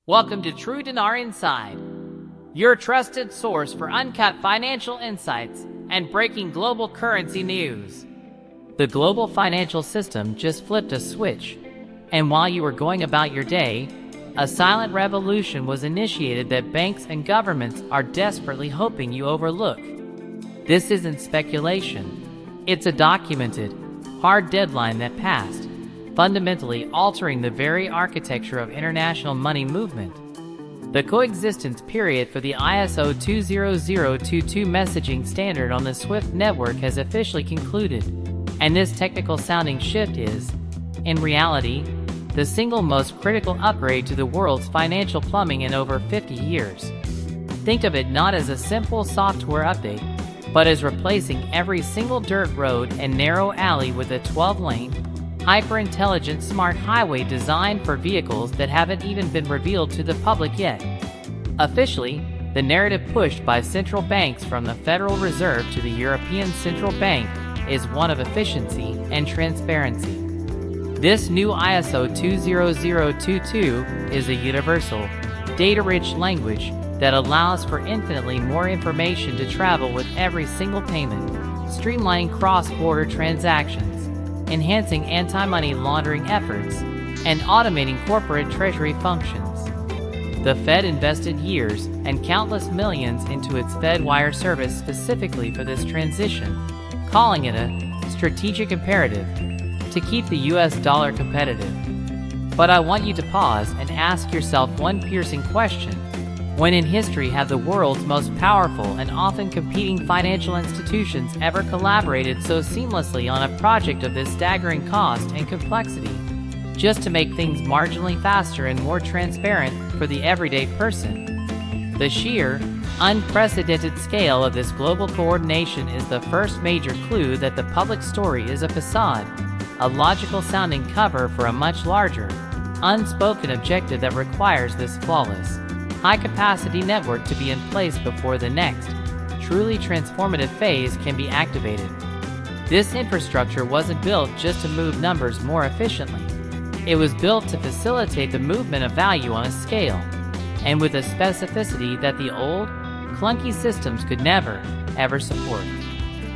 Welcome to True Dinar Inside, your trusted source for uncut financial insights and breaking global currency news. The global financial system just flipped a switch, and while you were going about your day, a silent revolution was initiated that banks and governments are desperately hoping you overlook. This isn't speculation. It's a documented, hard deadline that passed, fundamentally altering the very architecture of international money movement. The coexistence period for the ISO 20022 messaging standard on the SWIFT network has officially concluded, and this technical-sounding shift is, in reality, the single most critical upgrade to the world's financial plumbing in over 50 years. Think of it not as a simple software update, but as replacing every single dirt road and narrow alley with a 12-lane, hyper-intelligent smart highway designed for vehicles that haven't even been revealed to the public yet. Officially, the narrative pushed by central banks from the Federal Reserve to the European Central Bank is one of efficiency and transparency. This new ISO 20022 is a universal, data-rich language that allows for infinitely more information to travel with every single payment, streamlining cross-border transactions, enhancing anti-money laundering efforts, and automating corporate treasury functions. The Fed invested years and countless millions into its FedWire service specifically for this transition, calling it a strategic imperative to keep the US dollar competitive. But I want you to pause and ask yourself one piercing question. When in history have the world's most powerful and often competing financial institutions ever collaborated so seamlessly on a project of this staggering cost and complexity, just to make things marginally faster and more transparent for the everyday person? The sheer, unprecedented scale of this global coordination is the first major clue that the public story is a facade, a logical-sounding cover for a much larger, unspoken objective that requires this flawless, high-capacity network to be in place before the next, truly transformative phase can be activated. This infrastructure wasn't built just to move numbers more efficiently. It was built to facilitate the movement of value on a scale, and with a specificity that the old, clunky systems could never, ever support.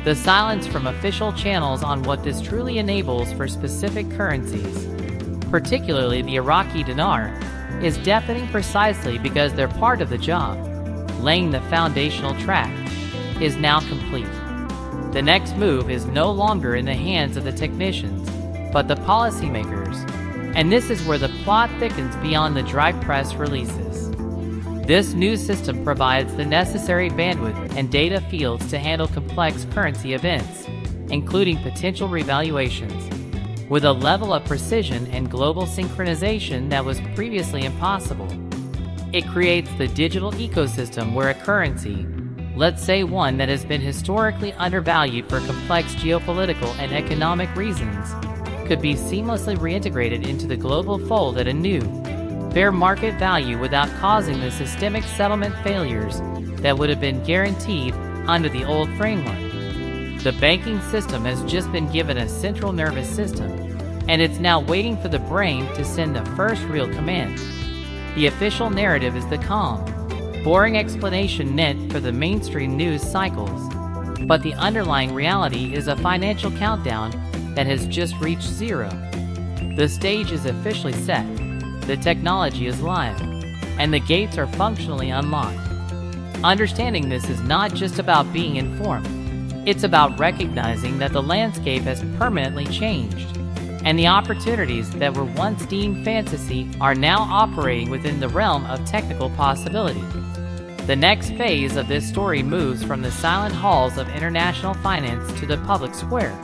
The silence from official channels on what this truly enables for specific currencies, particularly the Iraqi Dinar, is deafening precisely because they're part of the job. Laying the foundational track is now complete. The next move is no longer in the hands of the technicians, but the policymakers, and this is where the plot thickens beyond the dry press releases. This new system provides the necessary bandwidth and data fields to handle complex currency events, including potential revaluations, with a level of precision and global synchronization that was previously impossible. It creates the digital ecosystem where a currency, let's say one that has been historically undervalued for complex geopolitical and economic reasons, could be seamlessly reintegrated into the global fold at a new, fair market value without causing the systemic settlement failures that would have been guaranteed under the old framework. The banking system has just been given a central nervous system, and it's now waiting for the brain to send the first real command. The official narrative is the calm, boring explanation meant for the mainstream news cycles, but the underlying reality is a financial countdown that has just reached zero. The stage is officially set, the technology is live, and the gates are functionally unlocked. Understanding this is not just about being informed. It's about recognizing that the landscape has permanently changed, and the opportunities that were once deemed fantasy are now operating within the realm of technical possibility. The next phase of this story moves from the silent halls of international finance to the public square,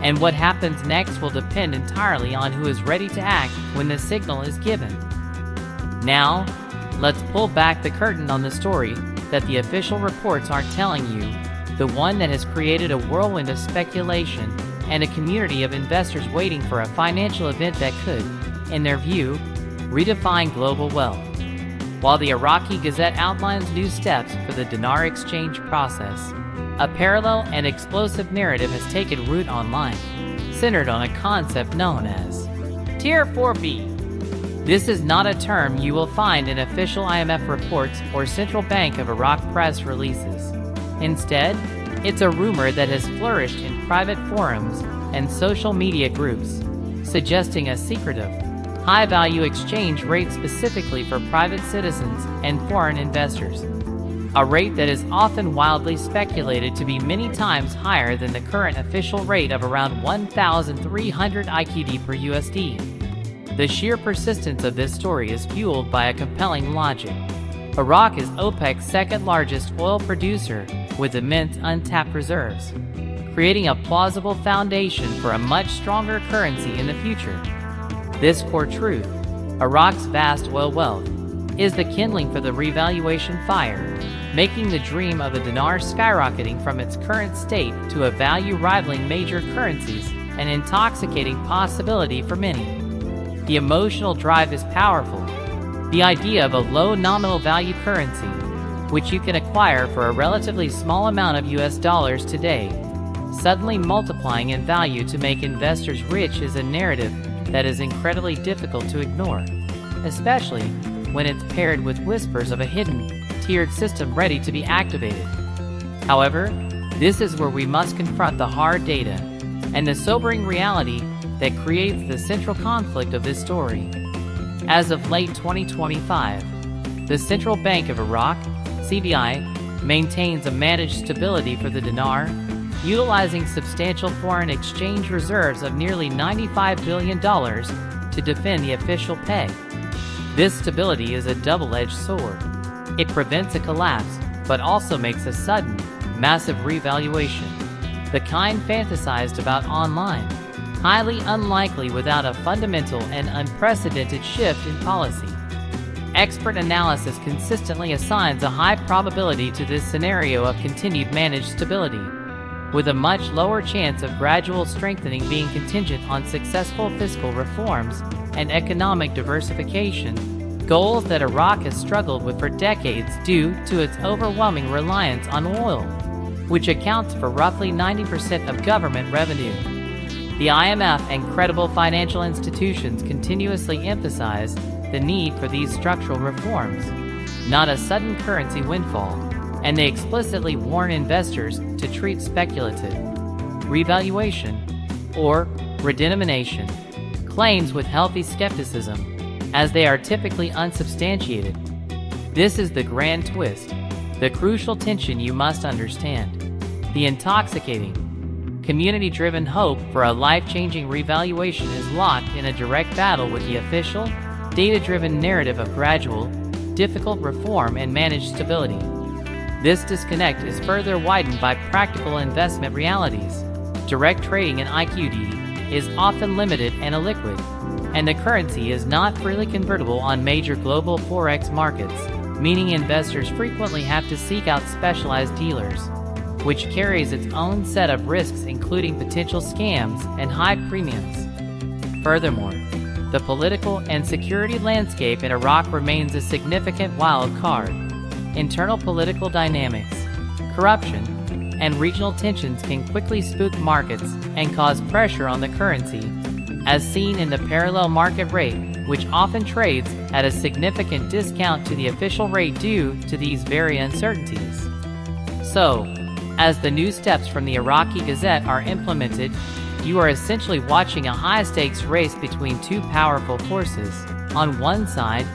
and what happens next will depend entirely on who is ready to act when the signal is given. Now, let's pull back the curtain on the story that the official reports aren't telling you, the one that has created a whirlwind of speculation and a community of investors waiting for a financial event that could, in their view, redefine global wealth. While the Iraqi Gazette outlines new steps for the dinar exchange process, a parallel and explosive narrative has taken root online, centered on a concept known as Tier 4B. This is not a term you will find in official IMF reports or Central Bank of Iraq press releases. Instead, it's a rumor that has flourished in private forums and social media groups, suggesting a secretive, high-value exchange rate specifically for private citizens and foreign investors. A rate that is often wildly speculated to be many times higher than the current official rate of around 1,300 IQD per USD. The sheer persistence of this story is fueled by a compelling logic. Iraq is OPEC's second-largest oil producer with immense untapped reserves, creating a plausible foundation for a much stronger currency in the future. This core truth, Iraq's vast oil wealth, is the kindling for the revaluation fire, making the dream of the dinar skyrocketing from its current state to a value rivaling major currencies an intoxicating possibility for many. The emotional drive is powerful. The idea of a low nominal value currency, which you can acquire for a relatively small amount of US dollars today, suddenly multiplying in value to make investors rich is a narrative that is incredibly difficult to ignore, especially when it's paired with whispers of a hidden, tiered system ready to be activated. However, this is where we must confront the hard data and the sobering reality that creates the central conflict of this story. As of late 2025, the Central Bank of Iraq, CBI, maintains a managed stability for the dinar, utilizing substantial foreign exchange reserves of nearly $95 billion to defend the official peg. This stability is a double-edged sword. It prevents a collapse, but also makes a sudden, massive revaluation, the kind fantasized about online, highly unlikely without a fundamental and unprecedented shift in policy. Expert analysis consistently assigns a high probability to this scenario of continued managed stability, with a much lower chance of gradual strengthening being contingent on successful fiscal reforms and economic diversification, goals that Iraq has struggled with for decades due to its overwhelming reliance on oil, which accounts for roughly 90% of government revenue. The IMF and credible financial institutions continuously emphasize the need for these structural reforms, not a sudden currency windfall, and they explicitly warn investors to treat speculative revaluation or redenomination claims with healthy skepticism, as they are typically unsubstantiated. This is the grand twist, the crucial tension you must understand. The intoxicating, community-driven hope for a life-changing revaluation is locked in a direct battle with the official, data-driven narrative of gradual, difficult reform and managed stability. This disconnect is further widened by practical investment realities. Direct trading in IQD is often limited and illiquid, and the currency is not freely convertible on major global forex markets, meaning investors frequently have to seek out specialized dealers, which carries its own set of risks including potential scams and high premiums. Furthermore, the political and security landscape in Iraq remains a significant wild card. Internal political dynamics, corruption, and regional tensions can quickly spook markets and cause pressure on the currency, as seen in the parallel market rate, which often trades at a significant discount to the official rate due to these very uncertainties. So, as the new steps from the Iraqi Gazette are implemented, you are essentially watching a high-stakes race between two powerful forces. On one side,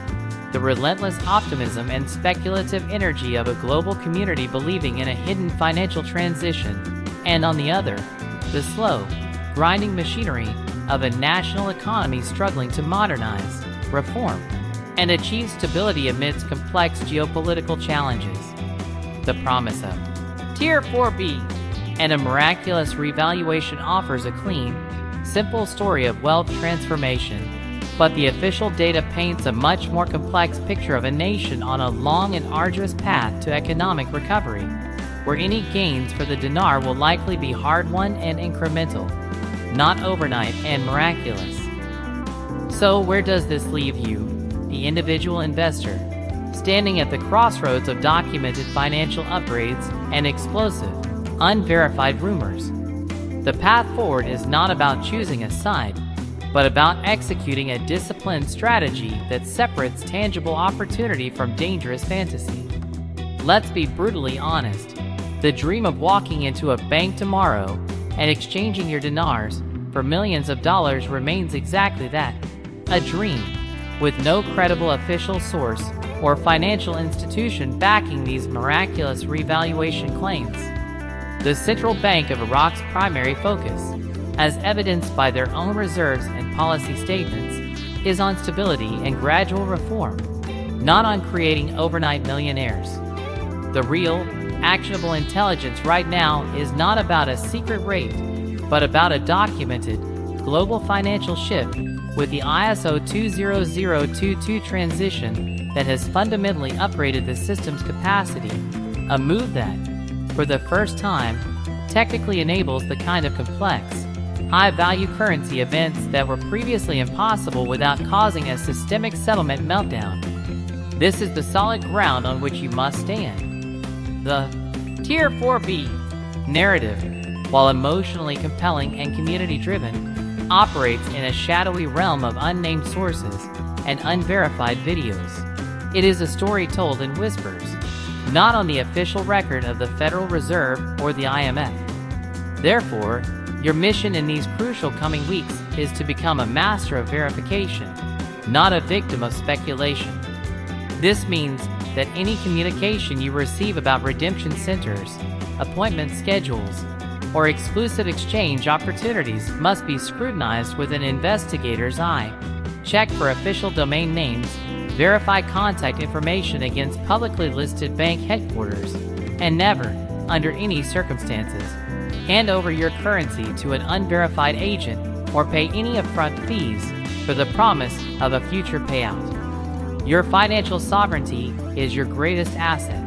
the relentless optimism and speculative energy of a global community believing in a hidden financial transition, and on the other, the slow, grinding machinery of a national economy struggling to modernize, reform, and achieve stability amidst complex geopolitical challenges. The promise of Tier 4B and a miraculous revaluation offers a clean, simple story of wealth transformation, but the official data paints a much more complex picture of a nation on a long and arduous path to economic recovery, where any gains for the dinar will likely be hard-won and incremental, not overnight and miraculous. So where does this leave you, the individual investor, standing at the crossroads of documented financial upgrades and explosive, unverified rumors? The path forward is not about choosing a side, but about executing a disciplined strategy that separates tangible opportunity from dangerous fantasy. Let's be brutally honest. The dream of walking into a bank tomorrow and exchanging your dinars for millions of dollars remains exactly that, a dream, with no credible official source or financial institution backing these miraculous revaluation claims. The central bank of Iraq's primary focus, as evidenced by their own reserves and policy statements, is on stability and gradual reform, not on creating overnight millionaires. The real, actionable intelligence right now is not about a secret rate, but about a documented, global financial shift with the ISO 20022 transition that has fundamentally upgraded the system's capacity, a move that, for the first time, technically enables the kind of complex, high-value currency events that were previously impossible without causing a systemic settlement meltdown. This is the solid ground on which you must stand. The Tier 4B narrative, while emotionally compelling and community-driven, operates in a shadowy realm of unnamed sources and unverified videos. It is a story told in whispers, not on the official record of the Federal Reserve or the IMF. Therefore, your mission in these crucial coming weeks is to become a master of verification, not a victim of speculation. This means that any communication you receive about redemption centers, appointment schedules, or exclusive exchange opportunities must be scrutinized with an investigator's eye. Check for official domain names, verify contact information against publicly listed bank headquarters, and never, under any circumstances, hand over your currency to an unverified agent or pay any upfront fees for the promise of a future payout. Your financial sovereignty is your greatest asset.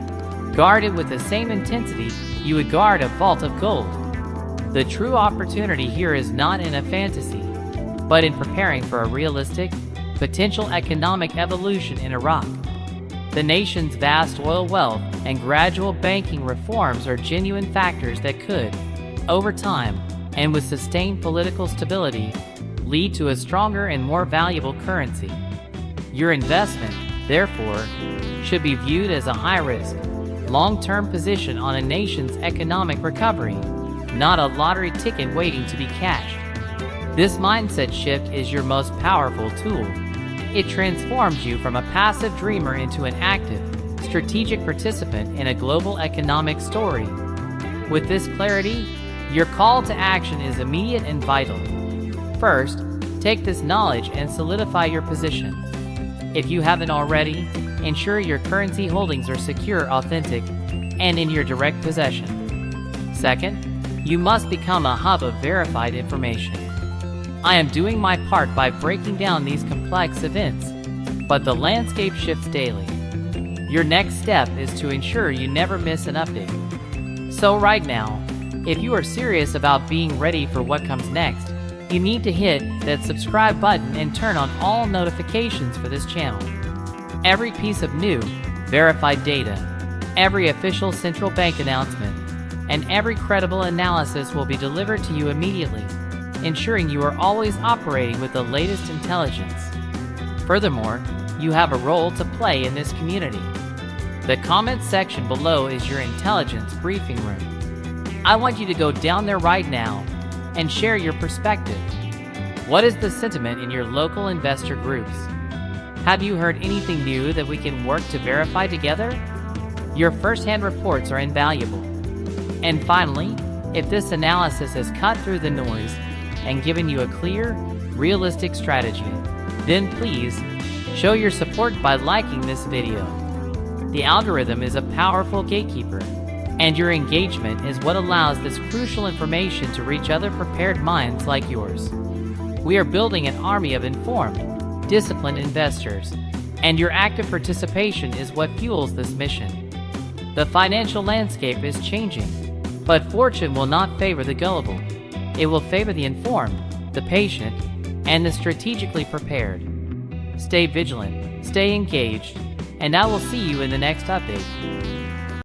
Guard it with the same intensity you would guard a vault of gold. The true opportunity here is not in a fantasy, but in preparing for a realistic, potential economic evolution in Iraq. The nation's vast oil wealth and gradual banking reforms are genuine factors that could, over time, and with sustained political stability, lead to a stronger and more valuable currency. Your investment, therefore, should be viewed as a high-risk, long-term position on a nation's economic recovery, not a lottery ticket waiting to be cashed. This mindset shift is your most powerful tool. It transforms you from a passive dreamer into an active, strategic participant in a global economic story. With this clarity, your call to action is immediate and vital. First, take this knowledge and solidify your position. If you haven't already, ensure your currency holdings are secure, authentic, and in your direct possession. Second, you must become a hub of verified information. I am doing my part by breaking down these complex events, but the landscape shifts daily. Your next step is to ensure you never miss an update. So right now, if you are serious about being ready for what comes next, you need to hit that subscribe button and turn on all notifications for this channel. Every piece of new, verified data, every official central bank announcement, and every credible analysis will be delivered to you immediately, ensuring you are always operating with the latest intelligence. Furthermore, you have a role to play in this community. The comments section below is your intelligence briefing room. I want you to go down there right now and share your perspective. What is the sentiment in your local investor groups? Have you heard anything new that we can work to verify together? Your first-hand reports are invaluable. And finally, if this analysis has cut through the noise and given you a clear, realistic strategy, then please show your support by liking this video. The algorithm is a powerful gatekeeper, and your engagement is what allows this crucial information to reach other prepared minds like yours. We are building an army of informed, disciplined investors, and your active participation is what fuels this mission. The financial landscape is changing, but fortune will not favor the gullible. It will favor the informed, the patient, and the strategically prepared. Stay vigilant, stay engaged, and I will see you in the next update.